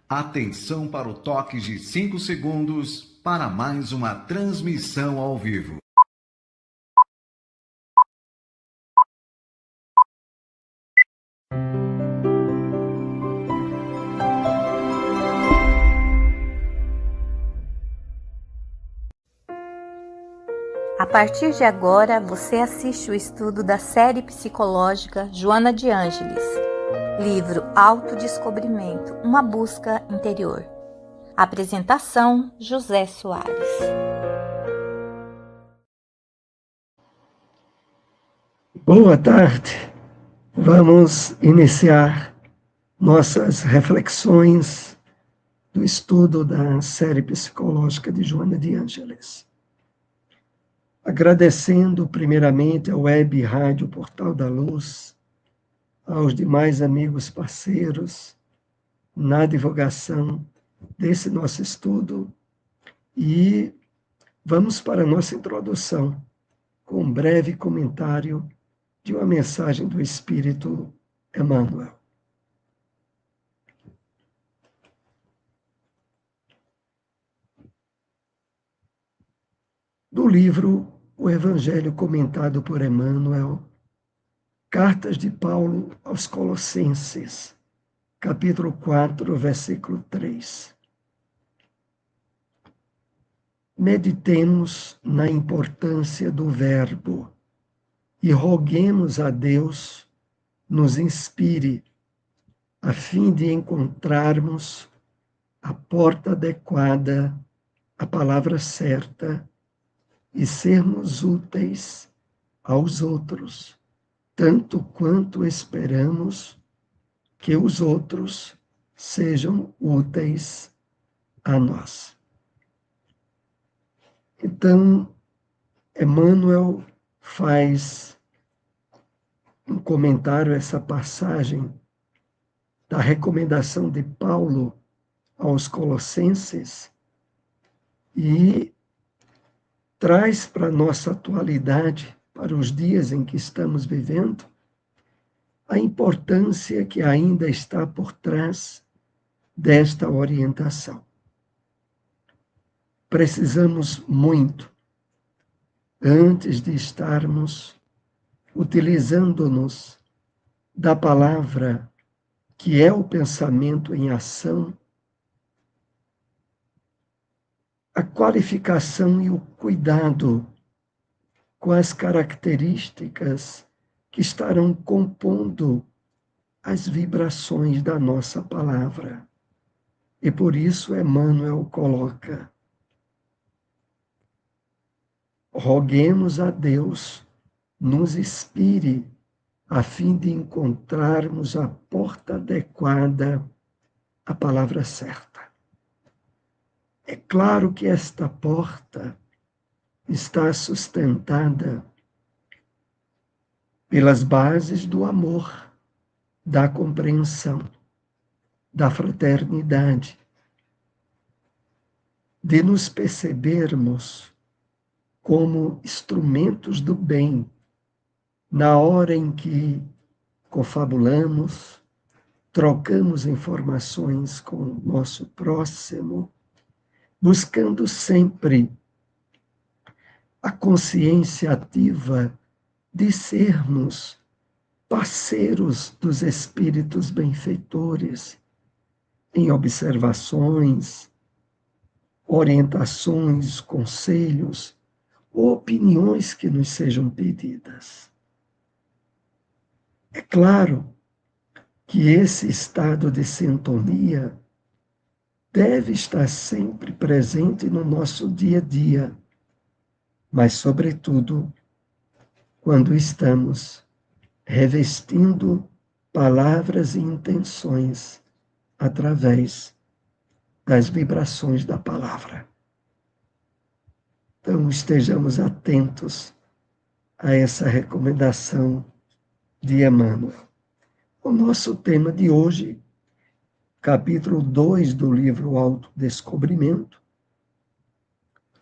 Atenção para o toque de 5 segundos para mais uma transmissão ao vivo. A partir de agora, você assiste o estudo da série psicológica Joana de Ângeles, livro Autodescobrimento, uma busca interior. Apresentação, José Soares. Boa tarde. Vamos iniciar nossas reflexões do estudo da série psicológica de Joana de Ângeles. Agradecendo primeiramente ao Web Rádio Portal da Luz, aos demais amigos parceiros na divulgação desse nosso estudo, e vamos para a nossa introdução com um breve comentário de uma mensagem do Espírito Emmanuel. Do livro O Evangelho comentado por Emmanuel, Cartas de Paulo aos Colossenses, capítulo 4, versículo 3. Meditemos na importância do verbo e roguemos a Deus nos inspire, a fim de encontrarmos a porta adequada, a palavra certa, e sermos úteis aos outros, tanto quanto esperamos que os outros sejam úteis a nós. Então, Emmanuel faz um comentário a essa passagem da recomendação de Paulo aos Colossenses e traz para a nossa atualidade, para os dias em que estamos vivendo, a importância que ainda está por trás desta orientação. Precisamos muito, antes de estarmos utilizando-nos da palavra que é o pensamento em ação, a qualificação e o cuidado com as características que estarão compondo as vibrações da nossa palavra. E por isso Emmanuel coloca: roguemos a Deus nos inspire a fim de encontrarmos a porta adequada, a palavra certa. É claro que esta porta está sustentada pelas bases do amor, da compreensão, da fraternidade, de nos percebermos como instrumentos do bem, na hora em que confabulamos, trocamos informações com o nosso próximo, buscando sempre a consciência ativa de sermos parceiros dos espíritos benfeitores em observações, orientações, conselhos, opiniões que nos sejam pedidas. É claro que esse estado de sintonia deve estar sempre presente no nosso dia a dia, mas, sobretudo, quando estamos revestindo palavras e intenções através das vibrações da palavra. Então, estejamos atentos a essa recomendação de Emmanuel. O nosso tema de hoje, capítulo 2 do livro Autodescobrimento,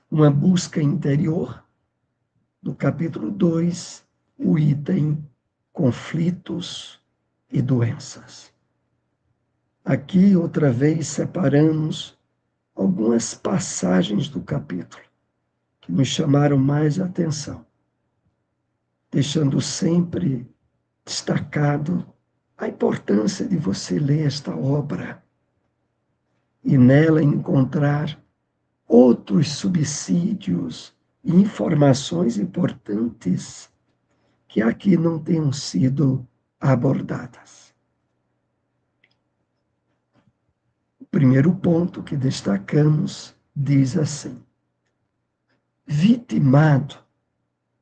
uma busca interior, do capítulo 2, o item conflitos e doenças. Aqui, outra vez, separamos algumas passagens do capítulo que nos chamaram mais a atenção, deixando sempre destacado a importância de você ler esta obra e nela encontrar outros subsídios e informações importantes que aqui não tenham sido abordadas. O primeiro ponto que destacamos diz assim: vitimado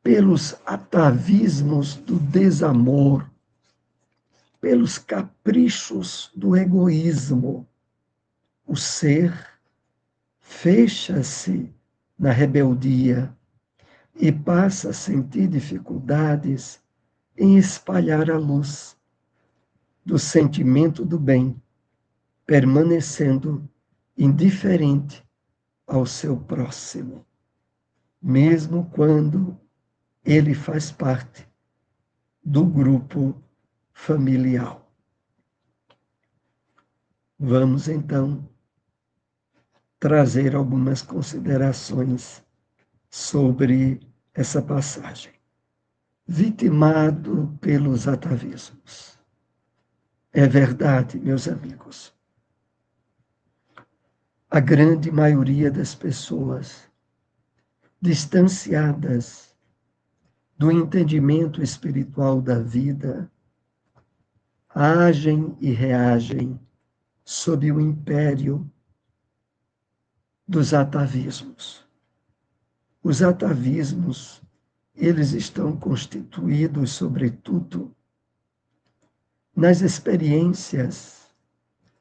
pelos atavismos do desamor, pelos caprichos do egoísmo, o ser fecha-se na rebeldia e passa a sentir dificuldades em espalhar a luz do sentimento do bem, permanecendo indiferente ao seu próximo, mesmo quando ele faz parte do grupo familiar. Vamos então trazer algumas considerações sobre essa passagem. Vitimado pelos atavismos. É verdade, meus amigos. A grande maioria das pessoas distanciadas do entendimento espiritual da vida agem e reagem sob o império dos atavismos. Os atavismos, eles estão constituídos, sobretudo, nas experiências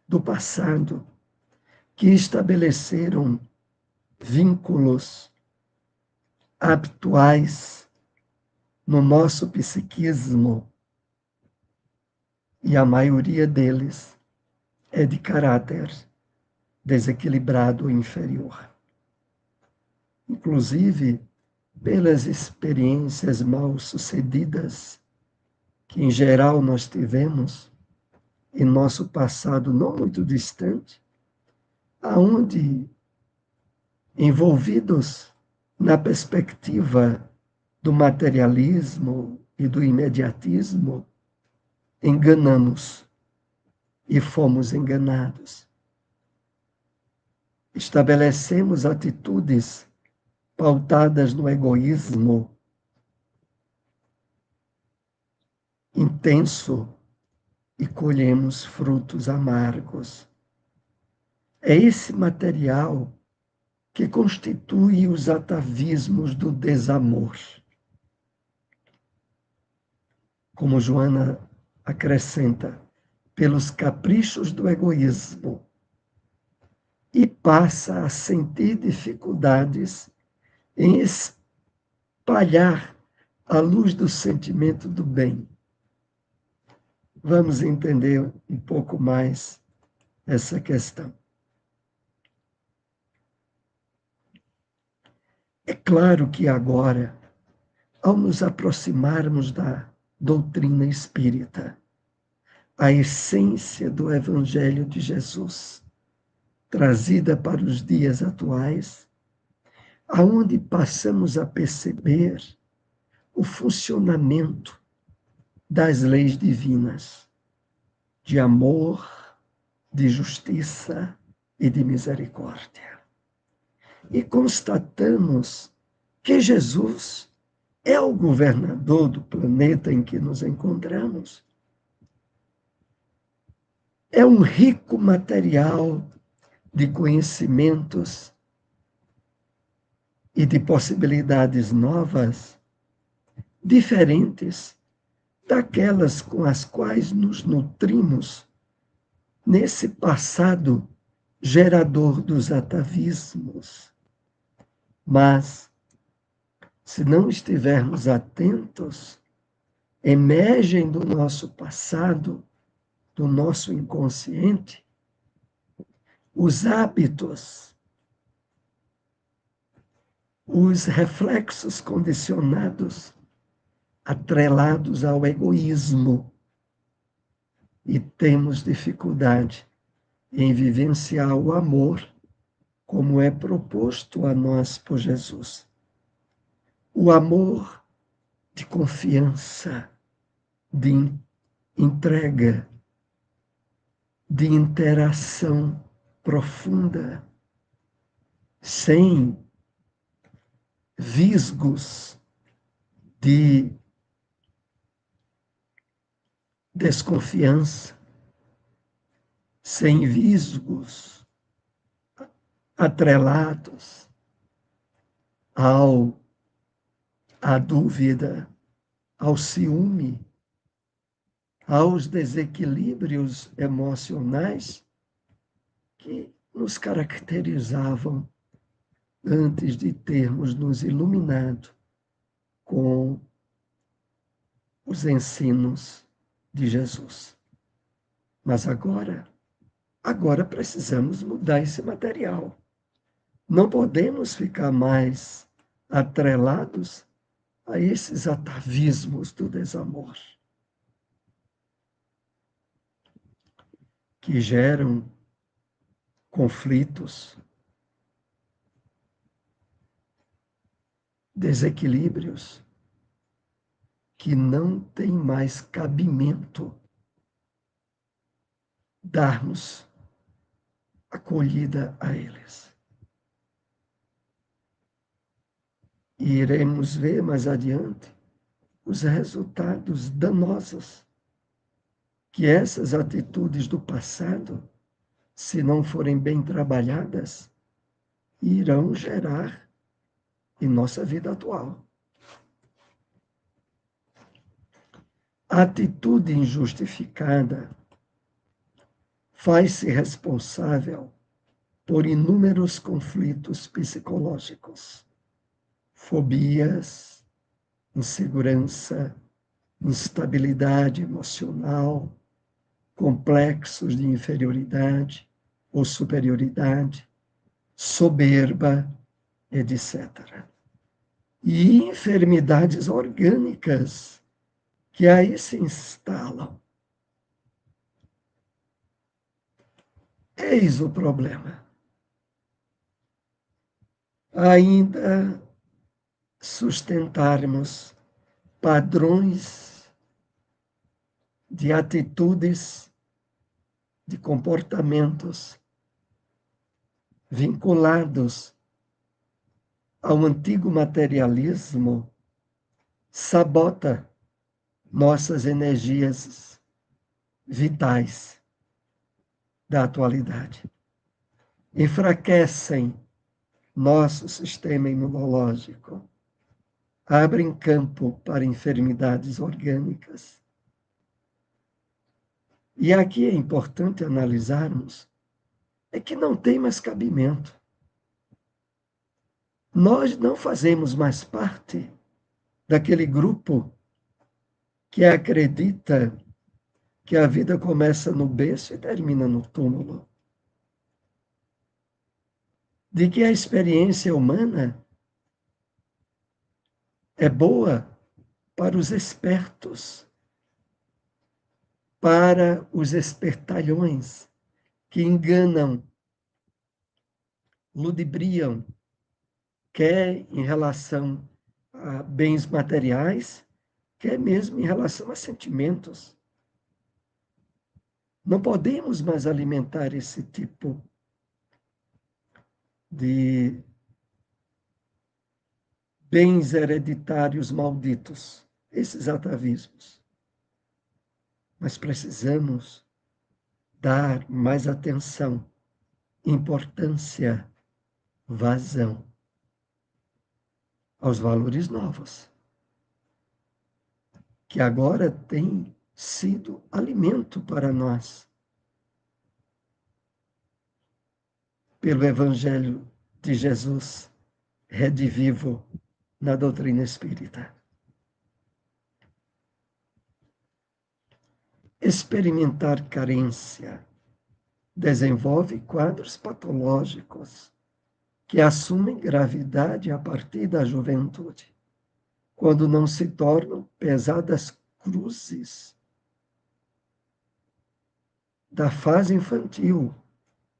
do passado que estabeleceram vínculos habituais no nosso psiquismo, e a maioria deles é de caráter desequilibrado ou inferior. Inclusive, pelas experiências mal sucedidas que, em geral, nós tivemos em nosso passado não muito distante, aonde, envolvidos na perspectiva do materialismo e do imediatismo, enganamos e fomos enganados. Estabelecemos atitudes pautadas no egoísmo intenso e colhemos frutos amargos. É esse material que constitui os atavismos do desamor. Como Joana acrescenta, pelos caprichos do egoísmo, e passa a sentir dificuldades em espalhar a luz do sentimento do bem. Vamos entender um pouco mais essa questão. É claro que agora, ao nos aproximarmos da doutrina espírita, a essência do Evangelho de Jesus, trazida para os dias atuais, aonde passamos a perceber o funcionamento das leis divinas, de amor, de justiça e de misericórdia. E constatamos que Jesus é o governador do planeta em que nos encontramos. É um rico material de conhecimentos e de possibilidades novas, diferentes daquelas com as quais nos nutrimos nesse passado gerador dos atavismos. Mas, se não estivermos atentos, emergem do nosso passado, do nosso inconsciente, os hábitos, os reflexos condicionados, atrelados ao egoísmo, e temos dificuldade em vivenciar o amor como é proposto a nós por Jesus. O amor de confiança, de entrega, de interação profunda, sem visgos de desconfiança, sem visgos atrelados à dúvida, ao ciúme, aos desequilíbrios emocionais que nos caracterizavam antes de termos nos iluminado com os ensinos de Jesus. Mas agora precisamos mudar esse material. Não podemos ficar mais atrelados a esses atavismos do desamor, que geram conflitos, desequilíbrios, que não tem mais cabimento darmos acolhida a eles. E iremos ver mais adiante os resultados danosos que essas atitudes do passado, se não forem bem trabalhadas, irão gerar em nossa vida atual. A atitude injustificada faz-se responsável por inúmeros conflitos psicológicos, fobias, insegurança, instabilidade emocional, complexos de inferioridade ou superioridade, soberba, etc. E enfermidades orgânicas que aí se instalam. Eis o problema. Ainda sustentarmos padrões de atitudes, de comportamentos vinculados ao antigo materialismo, sabota nossas energias vitais da atualidade. Enfraquecem nosso sistema imunológico, abrem campo para enfermidades orgânicas. E aqui é importante analisarmos é que não tem mais cabimento. Nós não fazemos mais parte daquele grupo que acredita que a vida começa no berço e termina no túmulo. De que a experiência humana é boa para os espertos, para os espertalhões que enganam, ludibriam, quer em relação a bens materiais, quer mesmo em relação a sentimentos. Não podemos mais alimentar esse tipo de bens hereditários malditos, esses atavismos. Mas precisamos dar mais atenção, importância, vazão aos valores novos, que agora têm sido alimento para nós, pelo Evangelho de Jesus, redivivo na doutrina espírita. Experimentar carência desenvolve quadros patológicos que assumem gravidade a partir da juventude, quando não se tornam pesadas cruzes da fase infantil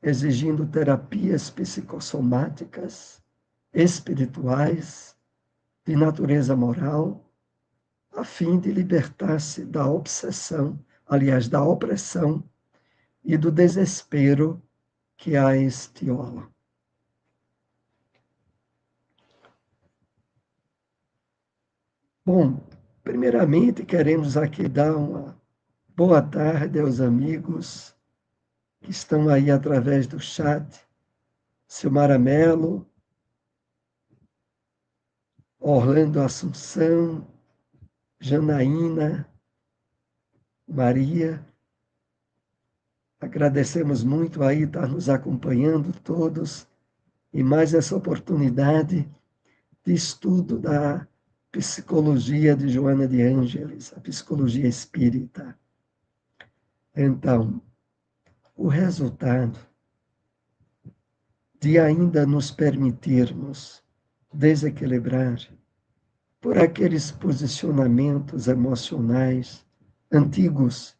exigindo terapias psicossomáticas, espirituais, de natureza moral, a fim de libertar-se da obsessão, aliás, da opressão e do desespero que a estiola. Bom, primeiramente queremos aqui dar uma boa tarde aos amigos que estão aí através do chat. Silmara Mello, Orlando Assunção, Janaína, Maria. Agradecemos muito aí estar nos acompanhando todos e mais essa oportunidade de estudo da psicologia de Joana de Ângeles, a psicologia espírita. Então, o resultado de ainda nos permitirmos desequilibrar por aqueles posicionamentos emocionais antigos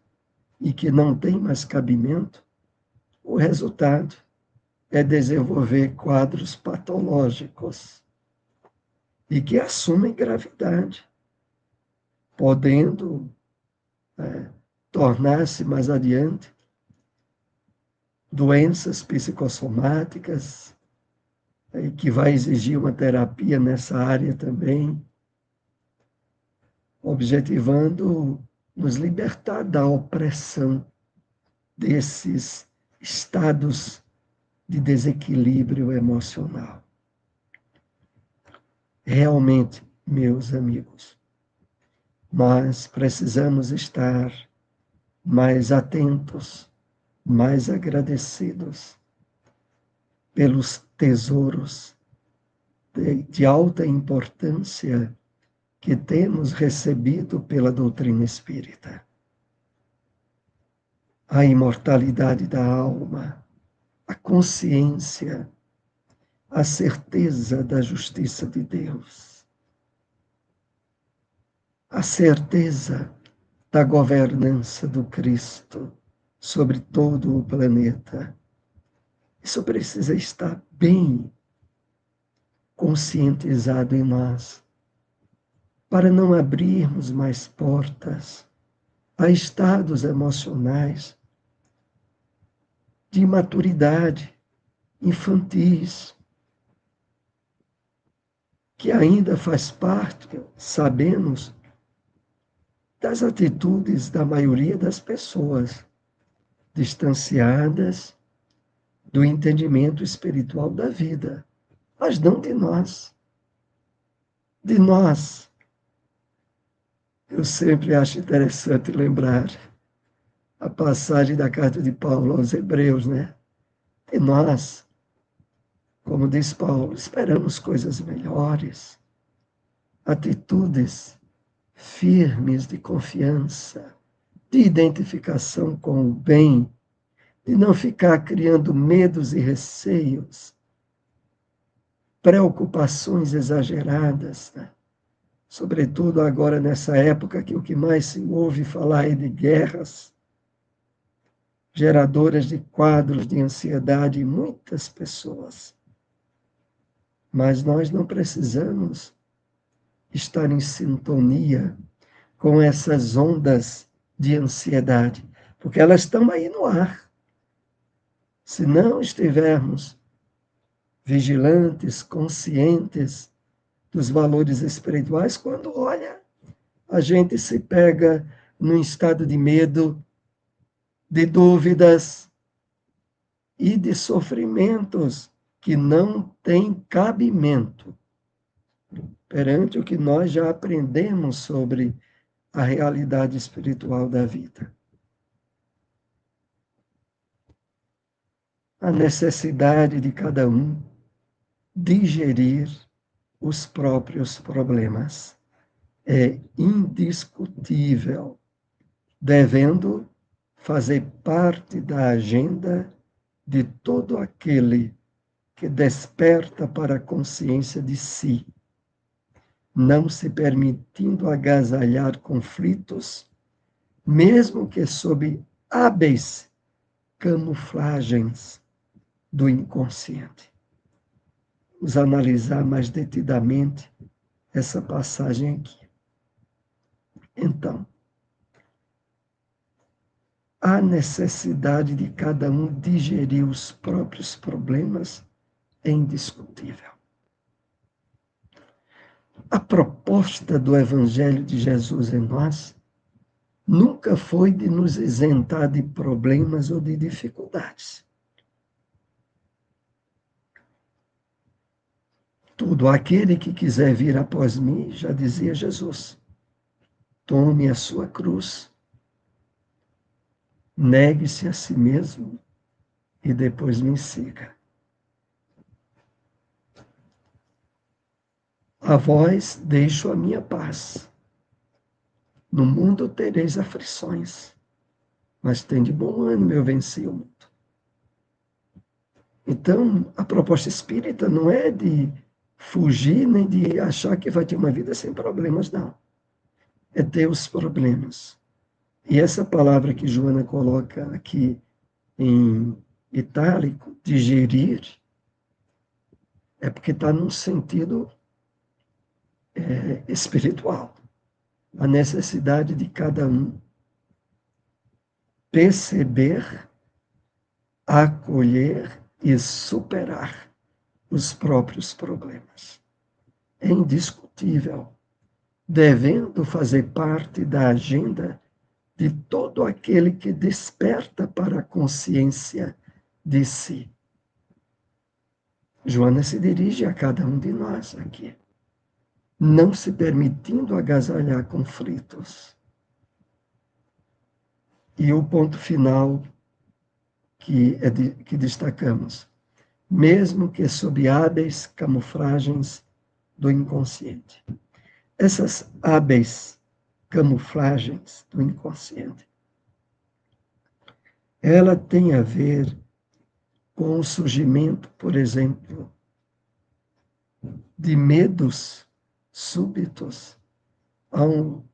e que não têm mais cabimento, o resultado é desenvolver quadros patológicos e que assumem gravidade, podendo tornar-se mais adiante doenças psicossomáticas, que vai exigir uma terapia nessa área também, objetivando nos libertar da opressão desses estados de desequilíbrio emocional. Realmente, meus amigos, nós precisamos estar mais atentos, mais agradecidos pelos tesouros de alta importância que temos recebido pela doutrina espírita. A imortalidade da alma, a consciência, a certeza da justiça de Deus, a certeza da governança do Cristo sobre todo o planeta. Isso precisa estar bem conscientizado em nós, para não abrirmos mais portas a estados emocionais de imaturidade, infantis, que ainda faz parte, sabemos, das atitudes da maioria das pessoas, distanciadas do entendimento espiritual da vida, mas não de nós. De nós. Eu sempre acho interessante lembrar a passagem da carta de Paulo aos Hebreus, né? De nós, como diz Paulo, esperamos coisas melhores, atitudes firmes de confiança, de identificação com o bem, de não ficar criando medos e receios, preocupações exageradas, né? Sobretudo agora nessa época que o que mais se ouve falar é de guerras, geradoras de quadros de ansiedade em muitas pessoas. Mas nós não precisamos estar em sintonia com essas ondas de ansiedade, porque elas estão aí no ar. Se não estivermos vigilantes, conscientes dos valores espirituais, quando olha, a gente se pega num estado de medo, de dúvidas e de sofrimentos que não têm cabimento perante o que nós já aprendemos sobre a realidade espiritual da vida. A necessidade de cada um digerir os próprios problemas é indiscutível, devendo fazer parte da agenda de todo aquele que desperta para a consciência de si, não se permitindo agasalhar conflitos, mesmo que sob hábeis camuflagens do inconsciente. Vamos analisar mais detidamente essa passagem aqui. Então, a necessidade de cada um digerir os próprios problemas é indiscutível. A proposta do Evangelho de Jesus em nós nunca foi de nos isentar de problemas ou de dificuldades. Todo aquele que quiser vir após mim, já dizia Jesus, tome a sua cruz, negue-se a si mesmo e depois me siga. A vós deixo a minha paz. No mundo tereis aflições, mas tende bom ânimo, eu venci o mundo. Então, a proposta espírita não é de fugir nem de achar que vai ter uma vida sem problemas, não. É ter os problemas. E essa palavra que Joana coloca aqui em itálico, digerir, é porque está num sentido espiritual. A necessidade de cada um perceber, acolher e superar os próprios problemas. É indiscutível, devendo fazer parte da agenda de todo aquele que desperta para a consciência de si. Joana se dirige a cada um de nós aqui, não se permitindo agasalhar conflitos. E o ponto final que destacamos, mesmo que sob hábeis camuflagens do inconsciente. Essas hábeis camuflagens do inconsciente, ela tem a ver com o surgimento, por exemplo, de medos súbitos ao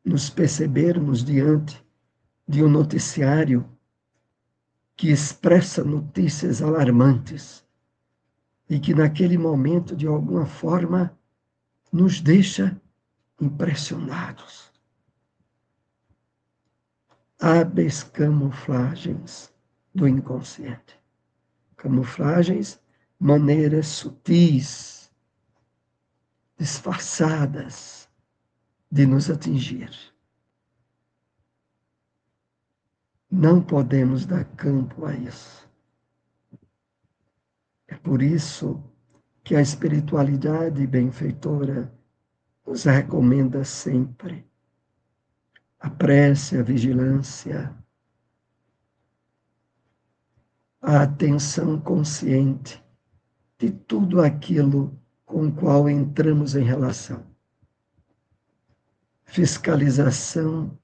nos percebermos diante de um noticiário que expressa notícias alarmantes e que naquele momento, de alguma forma, nos deixa impressionados. Hábeis camuflagens do inconsciente. Camuflagens, maneiras sutis, disfarçadas de nos atingir. Não podemos dar campo a isso. É por isso que a espiritualidade benfeitora nos recomenda sempre a prece, a vigilância, a atenção consciente de tudo aquilo com o qual entramos em relação. Fiscalização,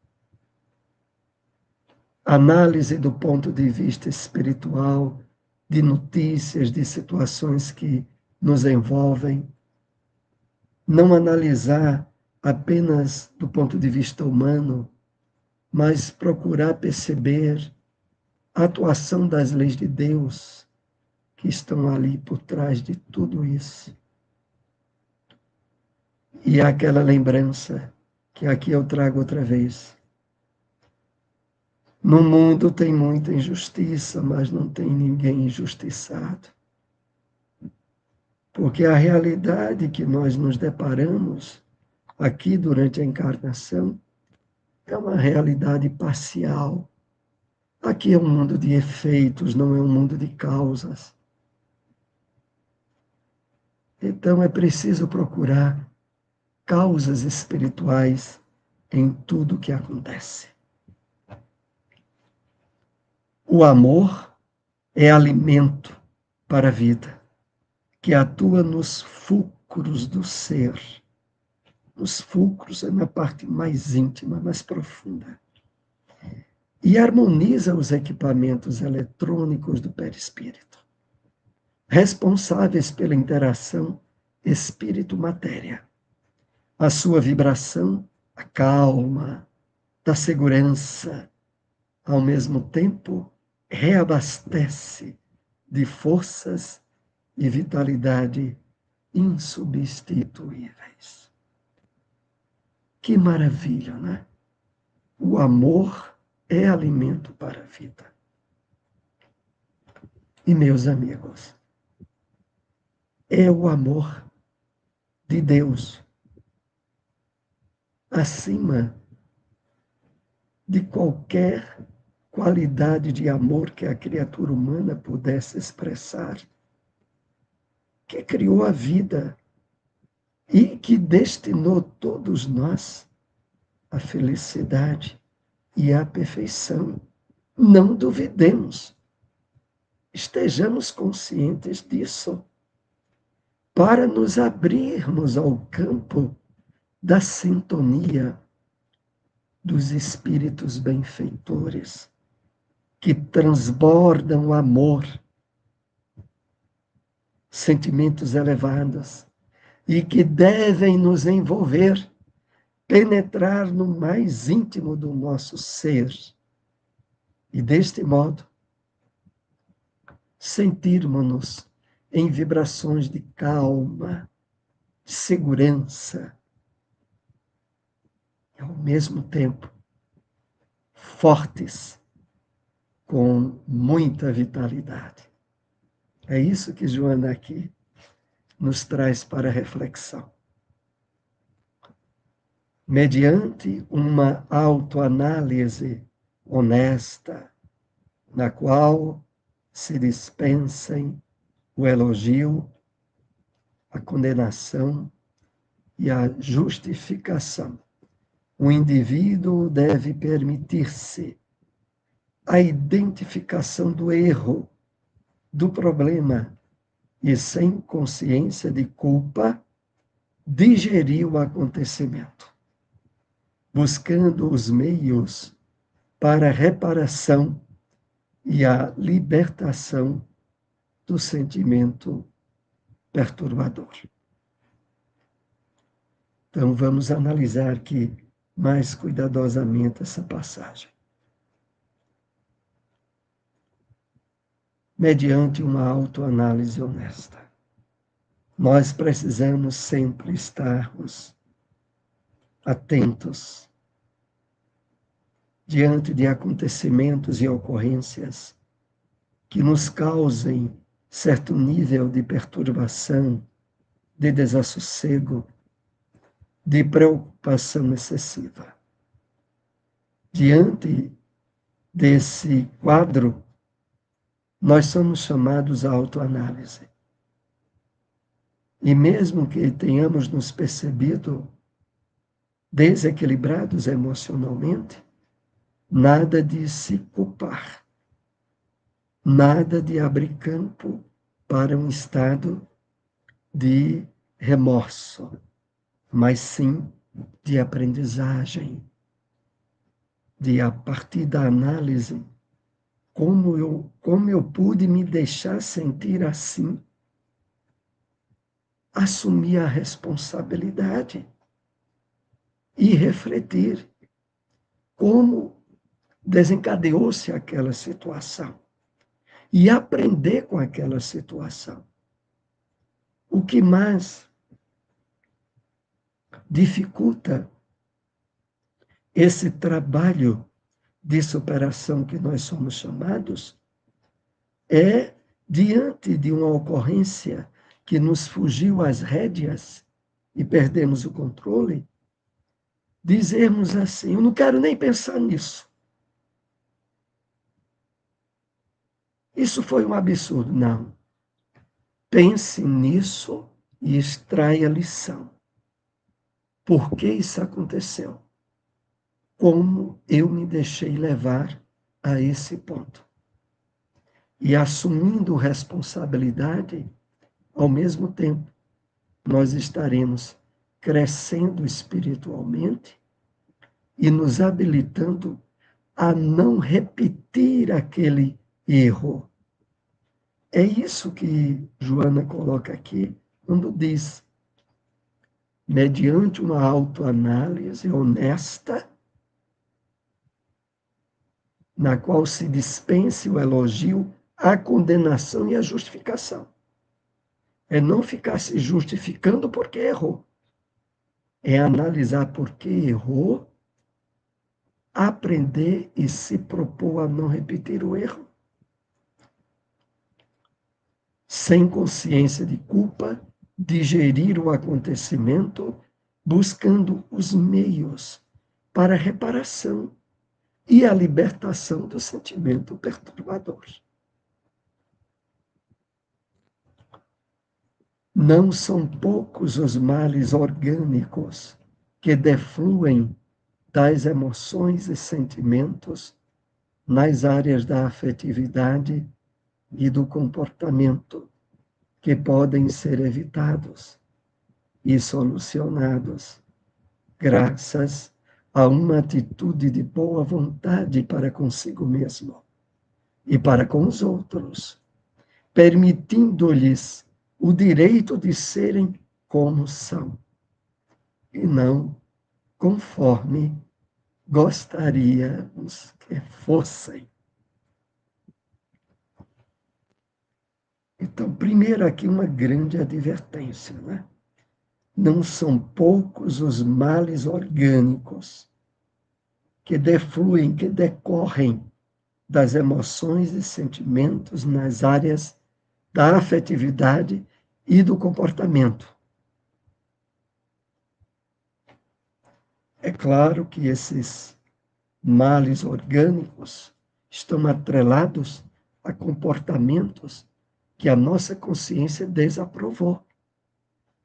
análise do ponto de vista espiritual, de notícias, de situações que nos envolvem. Não analisar apenas do ponto de vista humano, mas procurar perceber a atuação das leis de Deus que estão ali por trás de tudo isso. E aquela lembrança que aqui eu trago outra vez. No mundo tem muita injustiça, mas não tem ninguém injustiçado. Porque a realidade que nós nos deparamos aqui durante a encarnação é uma realidade parcial. Aqui é um mundo de efeitos, não é um mundo de causas. Então é preciso procurar causas espirituais em tudo o que acontece. O amor é alimento para a vida, que atua nos fulcros do ser. Nos fulcros é na parte mais íntima, mais profunda. E harmoniza os equipamentos eletrônicos do perispírito, responsáveis pela interação espírito-matéria. A sua vibração, a calma, da segurança, ao mesmo tempo reabastece de forças e vitalidade insubstituíveis. Que maravilha, né? O amor é alimento para a vida. E, meus amigos, é o amor de Deus acima de qualquer qualidade de amor que a criatura humana pudesse expressar, que criou a vida e que destinou todos nós à felicidade e à perfeição. Não duvidemos, estejamos conscientes disso, para nos abrirmos ao campo da sintonia dos espíritos benfeitores, que transbordam amor, sentimentos elevados, e que devem nos envolver, penetrar no mais íntimo do nosso ser. E deste modo, sentirmos-nos em vibrações de calma, de segurança, e ao mesmo tempo fortes, com muita vitalidade. É isso que Joana aqui nos traz para reflexão. Mediante uma autoanálise honesta, na qual se dispensem o elogio, a condenação e a justificação, o indivíduo deve permitir-se a identificação do erro, do problema, e sem consciência de culpa, digerir o acontecimento, buscando os meios para a reparação e a libertação do sentimento perturbador. Então, vamos analisar aqui mais cuidadosamente essa passagem. Mediante uma autoanálise honesta, nós precisamos sempre estarmos atentos diante de acontecimentos e ocorrências que nos causem certo nível de perturbação, de desassossego, de preocupação excessiva. Diante desse quadro, nós somos chamados à autoanálise. E mesmo que tenhamos nos percebido desequilibrados emocionalmente, nada de se culpar, nada de abrir campo para um estado de remorso, mas sim de aprendizagem, de, a partir da análise, como eu pude me deixar sentir assim, assumir a responsabilidade e refletir como desencadeou-se aquela situação e aprender com aquela situação. O que mais dificulta esse trabalho de superação que nós somos chamados é, diante de uma ocorrência que nos fugiu às rédeas e perdemos o controle, dizermos assim: eu não quero nem pensar nisso. Isso foi um absurdo. Não. Pense nisso e extraia a lição. Por que isso aconteceu? Como eu me deixei levar a esse ponto? E assumindo responsabilidade, ao mesmo tempo, nós estaremos crescendo espiritualmente e nos habilitando a não repetir aquele erro. É isso que Joana coloca aqui, quando diz: mediante uma autoanálise honesta, na qual se dispense o elogio, a condenação e a justificação. É não ficar se justificando porque errou. É analisar por que errou, aprender e se propor a não repetir o erro. Sem consciência de culpa, digerir o acontecimento, buscando os meios para a reparação e a libertação do sentimento perturbador. Não são poucos os males orgânicos que defluem das emoções e sentimentos nas áreas da afetividade e do comportamento, que podem ser evitados e solucionados graças a uma atitude de boa vontade para consigo mesmo e para com os outros, permitindo-lhes o direito de serem como são, e não conforme gostaríamos que fossem. Então, primeiro aqui uma grande advertência, né? Não são poucos os males orgânicos que defluem, que decorrem das emoções e sentimentos nas áreas da afetividade e do comportamento. É claro que esses males orgânicos estão atrelados a comportamentos que a nossa consciência desaprovou,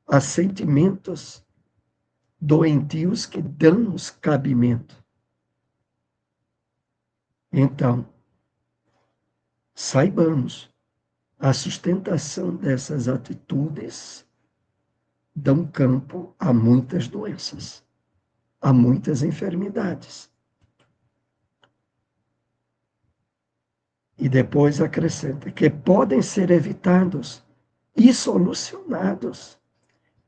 a sentimentos doentios que damos cabimento. Então, saibamos, a sustentação dessas atitudes dão campo a muitas doenças, a muitas enfermidades. E depois acrescenta que podem ser evitados e solucionados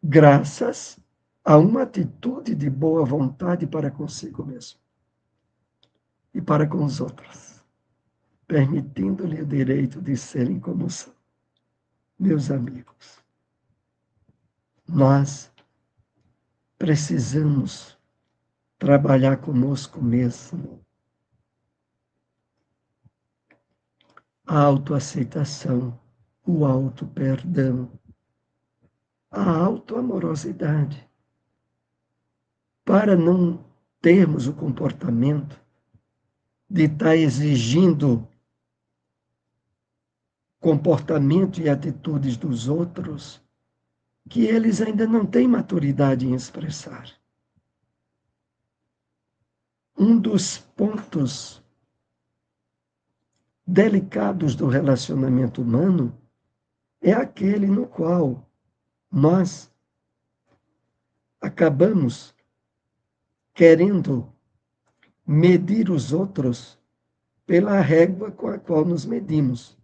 graças a uma atitude de boa vontade para consigo mesmo e para com os outros, permitindo-lhe o direito de serem como são. Meus amigos, nós precisamos trabalhar conosco mesmo a autoaceitação, o auto-perdão, a autoamorosidade, para não termos o comportamento de estar exigindo comportamento e atitudes dos outros que eles ainda não têm maturidade em expressar. Um dos pontos delicados do relacionamento humano é aquele no qual nós acabamos querendo medir os outros pela régua com a qual nos medimos.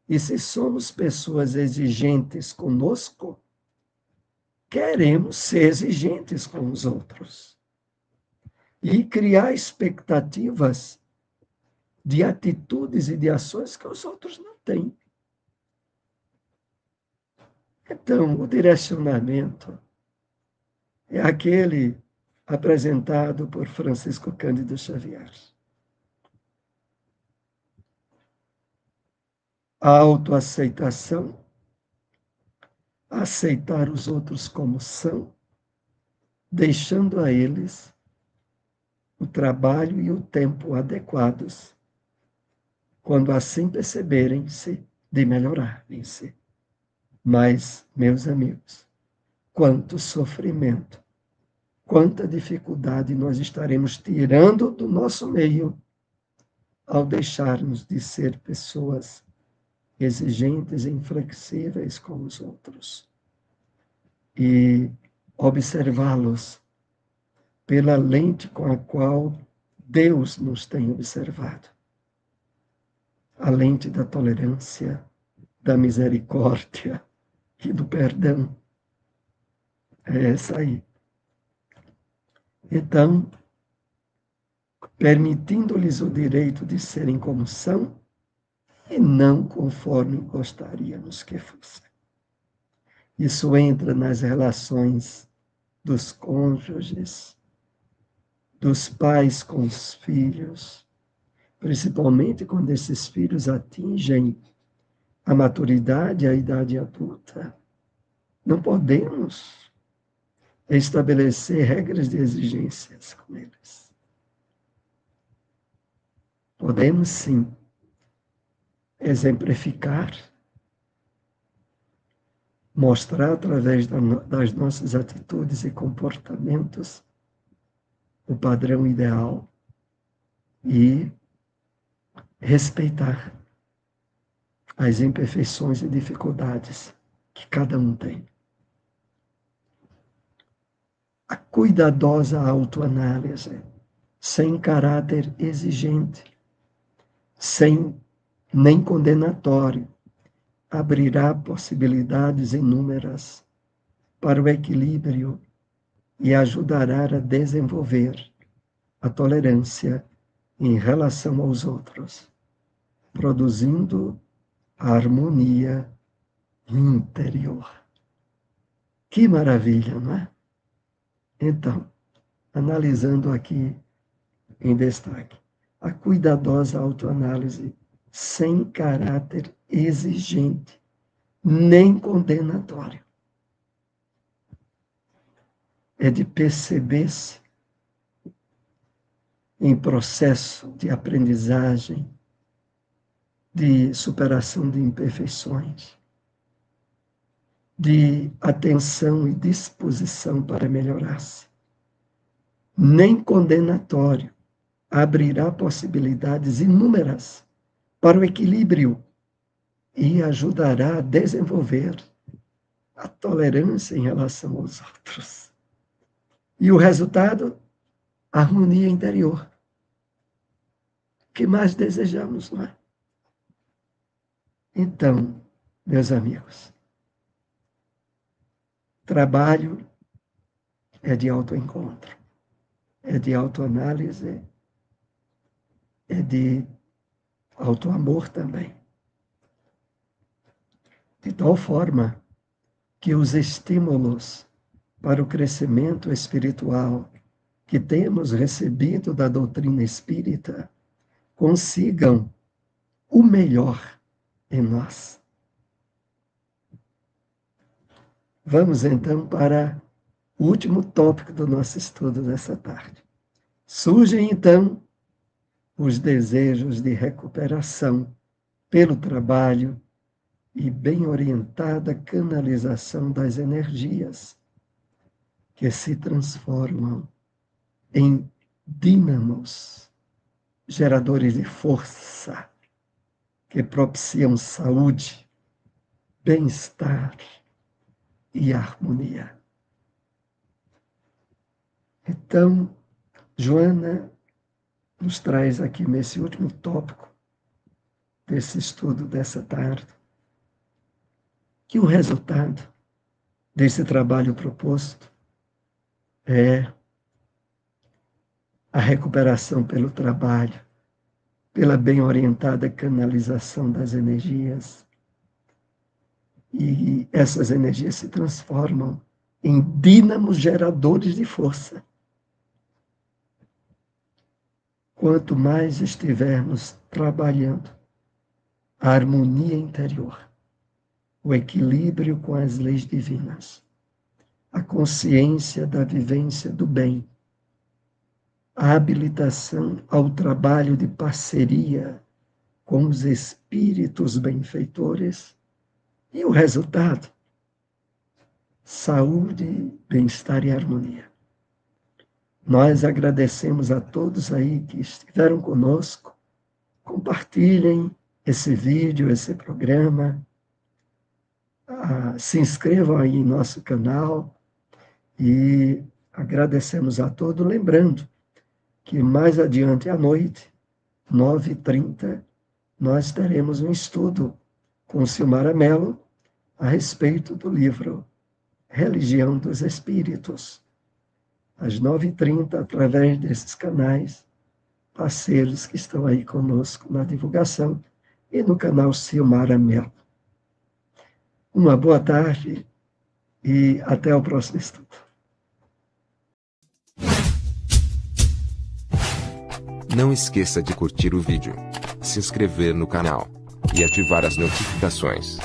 E se somos pessoas exigentes conosco, queremos ser exigentes com os outros. E criar expectativas de atitudes e de ações que os outros não têm. Então, o direcionamento é aquele apresentado por Francisco Cândido Xavier. A autoaceitação, aceitar os outros como são, deixando a eles o trabalho e o tempo adequados, quando assim perceberem-se de melhorarem-se. Mas, meus amigos, quanto sofrimento, quanta dificuldade nós estaremos tirando do nosso meio ao deixarmos de ser pessoas exigentes e inflexíveis com os outros e observá-los pela lente com a qual Deus nos tem observado. A lente da tolerância, da misericórdia e do perdão. É essa aí. Então, permitindo-lhes o direito de serem como são, e não conforme gostaríamos que fosse. Isso entra nas relações dos cônjuges, dos pais com os filhos, principalmente quando esses filhos atingem a maturidade, a idade adulta. Não podemos estabelecer regras de exigências com eles. Podemos, sim, exemplificar, mostrar através das nossas atitudes e comportamentos o padrão ideal e respeitar as imperfeições e dificuldades que cada um tem. A cuidadosa autoanálise, sem caráter exigente, sem nem condenatório, abrirá possibilidades inúmeras para o equilíbrio e ajudará a desenvolver a tolerância em relação aos outros, produzindo a harmonia interior. Que maravilha, não é? Então, analisando aqui em destaque, a cuidadosa autoanálise sem caráter exigente, nem condenatório. É de perceber-se em processo de aprendizagem, de superação de imperfeições, de atenção e disposição para melhorar-se. Nem condenatório, abrirá possibilidades inúmeras para o equilíbrio e ajudará a desenvolver a tolerância em relação aos outros. E o resultado? A harmonia interior. O que mais desejamos, não é? Então, meus amigos, trabalho é de autoencontro, é de autoanálise, é de autoamor também. De tal forma que os estímulos para o crescimento espiritual que temos recebido da doutrina espírita consigam o melhor em nós. Vamos então para o último tópico do nosso estudo dessa tarde. Surgem então os desejos de recuperação pelo trabalho e bem orientada canalização das energias que se transformam em dínamos, geradores de força, que propiciam saúde, bem-estar e harmonia. Então, Joana nos traz aqui nesse último tópico desse estudo dessa tarde que o resultado desse trabalho proposto é a recuperação pelo trabalho, pela bem orientada canalização das energias. E essas energias se transformam em dínamos geradores de força. Quanto mais estivermos trabalhando a harmonia interior, o equilíbrio com as leis divinas, a consciência da vivência do bem, a habilitação ao trabalho de parceria com os espíritos benfeitores e o resultado, saúde, bem-estar e harmonia. Nós agradecemos a todos aí que estiveram conosco. Compartilhem esse vídeo, esse programa. Se inscrevam aí em nosso canal e agradecemos a todos. Lembrando que mais adiante à noite, 9h30, nós teremos um estudo com Silmara Mello a respeito do livro Religião dos Espíritos. Às 9h30, através desses canais, parceiros que estão aí conosco na divulgação, e no canal Silmara Mello. Uma boa tarde e até o próximo estudo. Não esqueça de curtir o vídeo, se inscrever no canal e ativar as notificações.